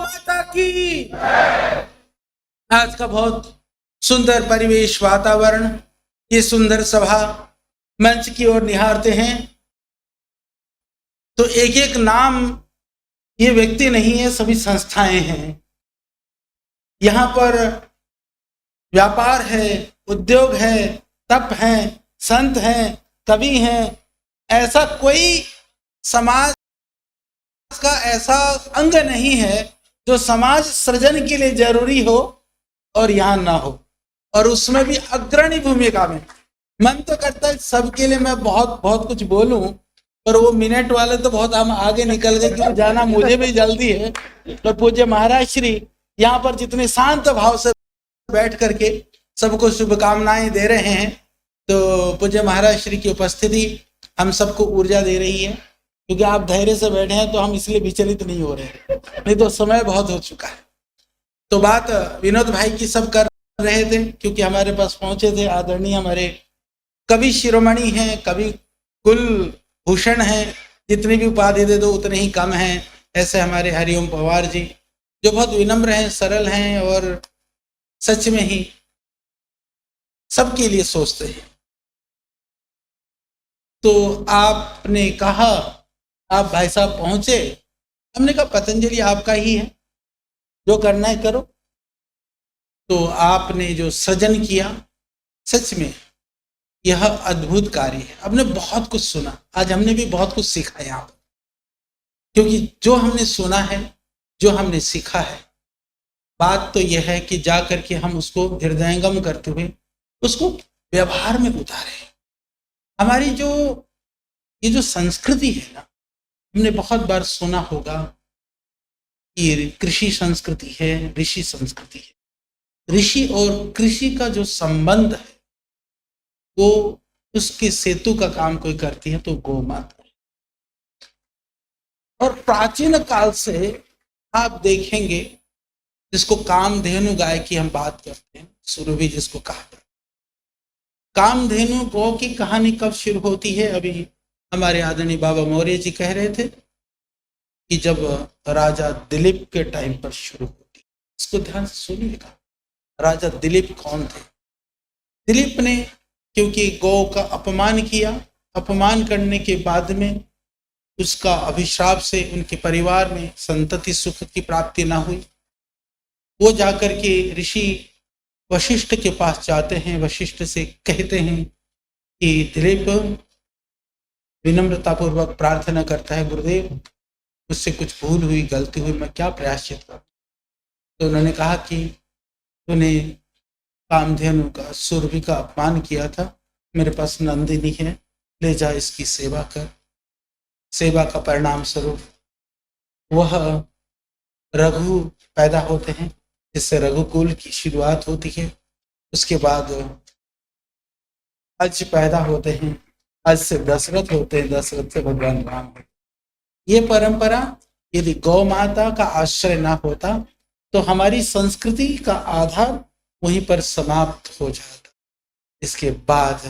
माता की। आज का बहुत सुंदर परिवेश, वातावरण, ये सुंदर सभा मंच की ओर निहारते हैं तो एक एक नाम, ये व्यक्ति नहीं है, सभी संस्थाएं हैं। यहाँ पर व्यापार है, उद्योग है, तप है, संत हैं, कवि हैं। ऐसा कोई समाज का ऐसा अंग नहीं है जो समाज सृजन के लिए जरूरी हो और यहाँ ना हो, और उसमें भी अग्रणी भूमिका में। मन तो करता है सबके लिए मैं बहुत बहुत कुछ बोलूं, पर वो मिनट वाले तो बहुत हम आगे निकल गए, क्योंकि जाना मुझे भी जल्दी है। तो पूज्य महाराज श्री यहाँ पर जितने शांत भाव से बैठ करके सबको शुभकामनाएं दे रहे हैं, तो पूज्य महाराज श्री की उपस्थिति हम सबको ऊर्जा दे रही है। क्योंकि आप धैर्य से बैठे हैं तो हम इसलिए विचलित नहीं हो रहे, नहीं तो समय बहुत हो चुका है। तो बात विनोद भाई की सब कर रहे थे, क्योंकि हमारे पास पहुंचे थे आदरणीय हमारे कवि शिरोमणि हैं, कवि कुलभूषण हैं, जितनी भी उपाधि दे दो उतने ही कम हैं। ऐसे हमारे हरिओम पवार जी, जो बहुत विनम्र हैं, सरल हैं और सच में ही सबके लिए सोचते हैं। तो आपने कहा, आप भाई साहब पहुंचे, हमने कहा पतंजलि आपका ही है, जो करना है करो। तो आपने जो सृजन किया, सच में यह अद्भुत कार्य है। हमने बहुत कुछ सुना, आज हमने भी बहुत कुछ सीखा यहाँ पर, क्योंकि जो हमने सुना है, जो हमने सीखा है, बात तो यह है कि जा करके हम उसको हृदयंगम करते हुए उसको व्यवहार में उतारें। हमारी ये जो संस्कृति है ना, हमने बहुत बार सुना होगा कि कृषि संस्कृति है, ऋषि संस्कृति है। ऋषि और कृषि का जो संबंध है, वो उसके सेतु का काम कोई करती है तो गौ माता है। और प्राचीन काल से आप देखेंगे, जिसको कामधेनु गाय की हम बात करते हैं, सुरभि जिसको कहा जाता है, कामधेनु गौ की कहानी कब शुरू होती है? अभी हमारे आदरणीय बाबा मौर्य जी कह रहे थे कि जब राजा दिलीप के टाइम पर शुरू होती। इसको ध्यान से सुनिएगा, राजा दिलीप कौन थे? दिलीप ने क्योंकि गौ का अपमान किया, अपमान करने के बाद में उसका अभिशाप से उनके परिवार में संतति सुख की प्राप्ति ना हुई। वो जाकर के ऋषि वशिष्ठ के पास जाते हैं, वशिष्ठ से कहते हैं कि दिलीप विनम्रतापूर्वक प्रार्थना करता है, गुरुदेव मुझसे कुछ भूल हुई, गलती हुई, मैं क्या प्रायश्चित करूं? तो उन्होंने कहा कि तूने कामधेनु का, सुरभि का अपमान किया था, मेरे पास नंदिनी है, ले जा इसकी सेवा कर। सेवा का परिणाम स्वरूप वह रघु पैदा होते हैं, जिससे रघुकुल की शुरुआत होती है। उसके बाद अज पैदा होते हैं, अज से दशरथ होते हैं, दशरथ से भगवान राम होते हैं। ये परंपरा यदि गौ माता का आश्रय ना होता तो हमारी संस्कृति का आधार वहीं पर समाप्त हो जाता। इसके बाद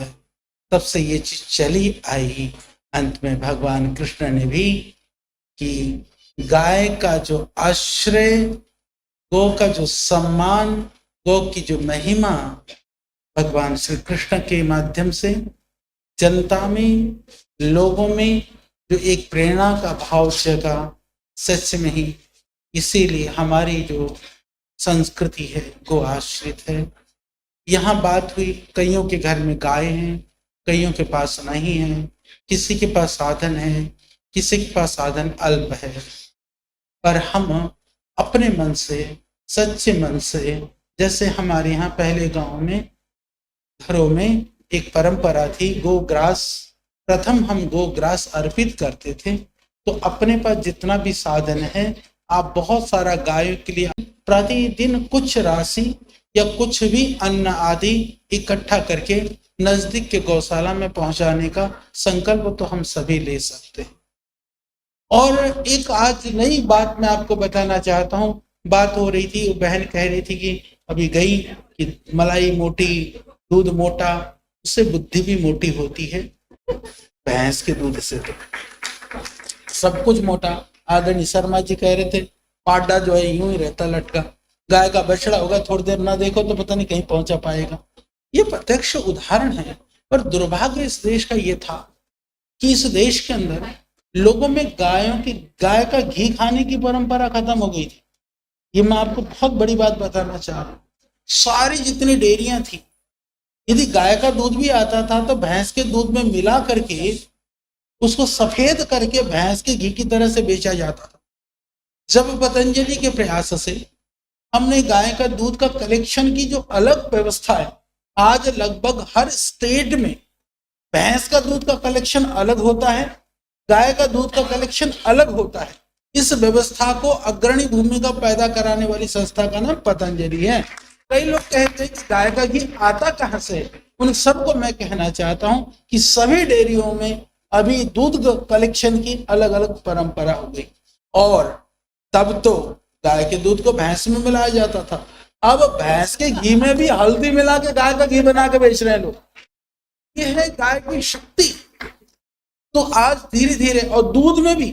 तब से ये चीज चली आई। अंत में भगवान कृष्ण ने भी कि गाय का जो आश्रय, गौ का जो सम्मान, गौ की जो महिमा, भगवान श्री कृष्ण के माध्यम से जनता में, लोगों में जो एक प्रेरणा का भाव जगा, सच में ही इसीलिए हमारी जो संस्कृति है गो आश्रित है। यहाँ बात हुई, कईयों के घर में गाय हैं, कईयों के पास नहीं है, किसी के पास साधन है, किसी के पास साधन अल्प है, पर हम अपने मन से, सच्चे मन से, जैसे हमारे यहाँ पहले गांव में, घरों में एक परंपरा थी, गोग्रास, प्रथम हम गोग्रास अर्पित करते थे। तो अपने पास जितना भी साधन है, आप बहुत सारा गायों के लिए प्रतिदिन कुछ राशि या कुछ भी अन्न आदि इकट्ठा करके नजदीक के गौशाला में पहुंचाने का संकल्प तो हम सभी ले सकते हैं। और एक आज नई बात मैं आपको बताना चाहता हूँ। बात हो रही थी, वो बहन कह रही थी कि अभी गई कि मलाई मोटी, दूध मोटा, उससे बुद्धि भी मोटी होती है। भैंस के दूध से तो सब कुछ मोटा। आदरणीय शर्मा जी कह रहे थे पाडा जो है यूं ही रहता लटका, गाय का बछड़ा होगा थोड़ी देर ना देखो तो पता नहीं कहीं पहुंचा पाएगा। ये प्रत्यक्ष उदाहरण है। पर दुर्भाग्य इस देश का ये था कि इस देश के अंदर लोगों में गाय का घी खाने की परंपरा खत्म हो गई थी। ये मैं आपको बहुत बड़ी बात बताना चाह रहा हूँ। सारी जितनी डेयरियां थी, यदि गाय का दूध भी आता था तो भैंस के दूध में मिला करके उसको सफेद करके भैंस के घी की तरह से बेचा जाता था। जब पतंजलि के प्रयास से हमने गाय का दूध का कलेक्शन की जो अलग व्यवस्था है, आज लगभग हर स्टेट में भैंस का दूध का कलेक्शन अलग होता है, गाय का दूध का कलेक्शन अलग होता है। इस व्यवस्था को अग्रणी भूमिका पैदा कराने वाली संस्था का नाम पतंजलि है। कई लोग कहते हैं कि गाय का घी आता कहां से, उन सबको मैं कहना चाहता हूं कि सभी डेयरियों में अभी दूध कलेक्शन की अलग अलग परंपरा हो गई। और तब तो गाय के दूध को भैंस में मिलाया जाता था, अब भैंस के घी में भी हल्दी मिला के गाय का घी बना के बेच रहे हैं लोग। ये है गाय की शक्ति। तो आज धीरे धीरे, और दूध में भी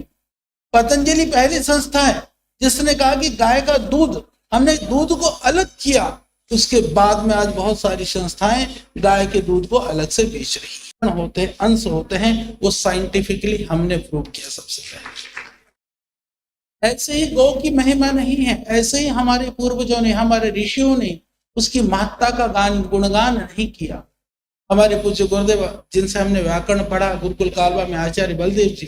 पतंजलि पहली संस्था है जिसने कहा कि गाय का दूध, हमने दूध को अलग किया। उसके बाद में आज बहुत सारी संस्थाएं गाय के दूध को अलग से बेच रही हैं। होते हैं, अंश होते हैं, वो साइंटिफिकली हमने प्रूव किया सबसे पहले। ऐसे ही गौ की महिमा नहीं है, ऐसे ही हमारे पूर्वजों ने, हमारे ऋषियों ने उसकी महत्ता का गुणगान नहीं किया। हमारे पूज्य गुरुदेव जिनसे हमने व्याकरण पढ़ा, गुरुकुल कालवा में आचार्य बलदेव जी,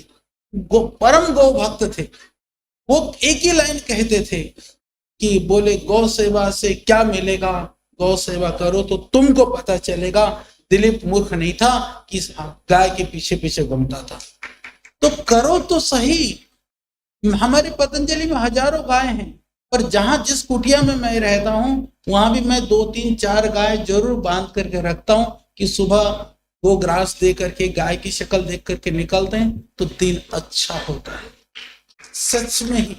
परम गौ भक्त थे। वो एक ही लाइन कहते थे कि बोले गौ सेवा से क्या मिलेगा, गौ सेवा करो तो तुमको पता चलेगा। दिलीप मूर्ख नहीं था कि गाय के पीछे पीछे घूमता था। तो करो तो सही। हमारे पतंजलि में हजारों गाय हैं, पर जहां जिस कुटिया में मैं रहता हूं वहां भी मैं 2 3 4 गाय जरूर बांध करके रखता हूं कि सुबह वो ग्रास दे करके, गाय की शक्ल देख करके निकलते हैं तो दिन अच्छा होता है। सच में ही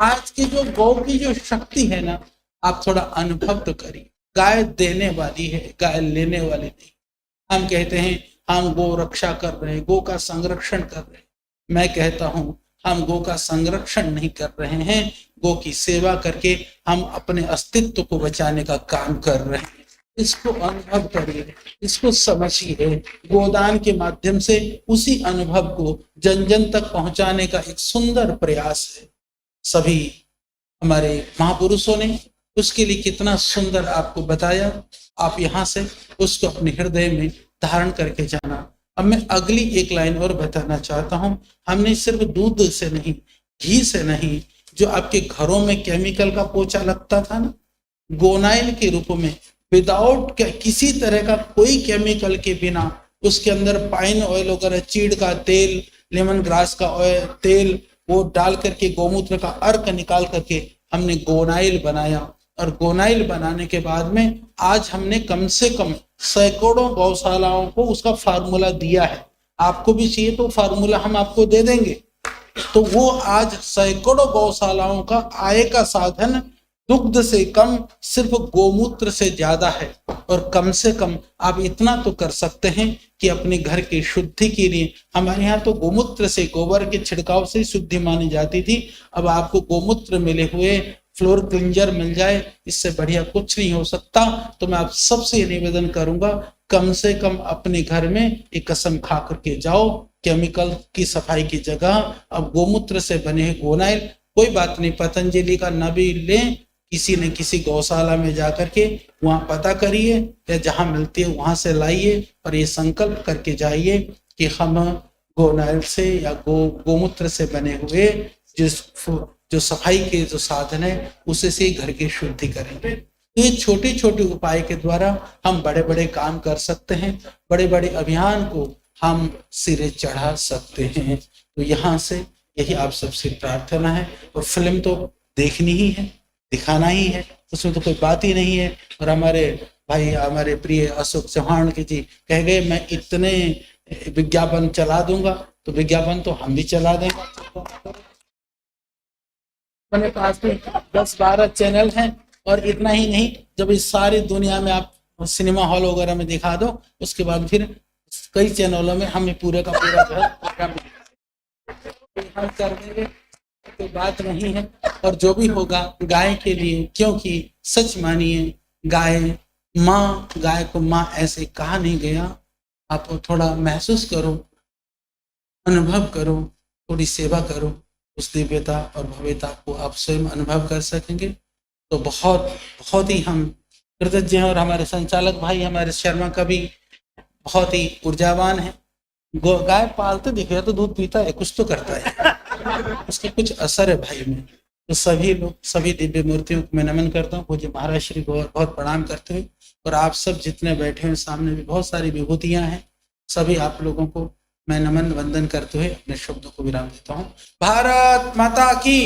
आज की जो गौ की जो शक्ति है ना, आप थोड़ा अनुभव तो करिए। गाय देने वाली है, गाय लेने वाली नहीं। हम कहते हैं हम गौ रक्षा कर रहे हैं, गौ का संरक्षण कर रहे हैं। मैं कहता हूं हम गौ का संरक्षण नहीं कर रहे हैं, गौ की सेवा करके हम अपने अस्तित्व को बचाने का काम कर रहे हैं। इसको अनुभव करिए, इसको समझिए। गोदान के माध्यम से उसी अनुभव को जन जन तक पहुंचाने का एक सुंदर प्रयास है। सभी हमारे महापुरुषों ने उसके लिए कितना सुंदर आपको बताया। आप यहाँ से उसको अपने हृदय में धारण करके जाना। अब मैं अगली एक लाइन और बताना चाहता हूँ। हमने सिर्फ दूध से नहीं, घी से नहीं, जो आपके घरों में केमिकल का पोछा लगता था ना, गोनाइल के रूप में, विदाउट किसी तरह का कोई केमिकल के बिना, उसके अंदर पाइन ऑयल वगैरह, चीड़ का तेल, लेमन ग्रास का ऑयल तेल, वो डाल करके गोमूत्र का अर्क निकाल करके हमने गोनाइल बनाया। और गोनाइल बनाने के बाद में आज हमने कम से कम सैकड़ों गौशालाओं को उसका फार्मूला दिया है। आपको भी चाहिए तो फार्मूला हम आपको दे देंगे। तो वो आज सैकड़ों गौशालाओं का आय का साधन दुग्ध से कम सिर्फ गोमूत्र से ज्यादा है। और कम से कम आप इतना तो कर सकते हैं कि अपने घर की शुद्धि के लिए, हमारे यहाँ तो गोमूत्र से, गोबर के छिड़काव से शुद्धि मानी जाती थी, अब आपको गोमूत्र मिले हुए फ्लोर क्लींजर मिल जाए, इससे बढ़िया कुछ नहीं हो सकता। तो मैं आप सबसे निवेदन करूंगा, कम से कम अपने घर में एक कसम खा करके जाओ, केमिकल की सफाई की जगह अब गोमूत्र से बने गोनाइल, कोई बात नहीं, पतंजलि का न भी लें, किसी न किसी गौशाला में जाकर के वहां पता करिए या जहां मिलती है वहां से लाइए, और ये संकल्प करके जाइए कि हम गोनाइल से या गोमूत्र से बने हुए जो सफाई के जो साधन है उसे से घर की शुद्धि करेंगे। ये छोटे छोटे उपाय के द्वारा हम बड़े बड़े काम कर सकते हैं, बड़े बड़े अभियान को हम सिरे चढ़ा सकते हैं। तो यहाँ से यही आप सबसे प्रार्थना है। और फिल्म तो देखनी ही है, दिखाना ही है, उसमें तो कोई बात ही नहीं है। और हमारे भाई, हमारे प्रिय अशोक चौहान के जी कह गए मैं इतने विज्ञापन चला दूंगा, तो विज्ञापन तो हम भी चला देंगे। अपने पास में 10-12 चैनल हैं, और इतना ही नहीं, जब इस सारी दुनिया में आप सिनेमा हॉल वगैरह में दिखा दो, उसके बाद फिर कई चैनलों में हमें पूरे का पूरा जो है हम कर देंगे। तो बात नहीं है। और जो भी होगा गाय के लिए, क्योंकि सच मानिए गाय माँ, गाय को माँ ऐसे कहा नहीं गया। आप थोड़ा महसूस करो, अनुभव करो, थोड़ी सेवा करो, उस दिव्यता और भव्यता को आप स्वयं अनुभव कर सकेंगे। तो बहुत बहुत ही हम कृतज्ञ हैं। और हमारे संचालक भाई, हमारे शर्मा का भी बहुत ही ऊर्जावान है। गाय पालते दिखे तो दूध पीता है, कुछ तो करता है, उसके कुछ असर है भाई में। तो सभी लोग, सभी दिव्य मूर्तियों को मैं नमन करता हूँ, पूज्य महाराज श्री को बहुत प्रणाम करते हुए। और आप सब जितने बैठे हैं, सामने भी बहुत सारी विभूतियां हैं, सभी आप लोगों को मैं नमन वंदन करते हुए अपने शब्दों को विराम देता हूँ। भारत माता की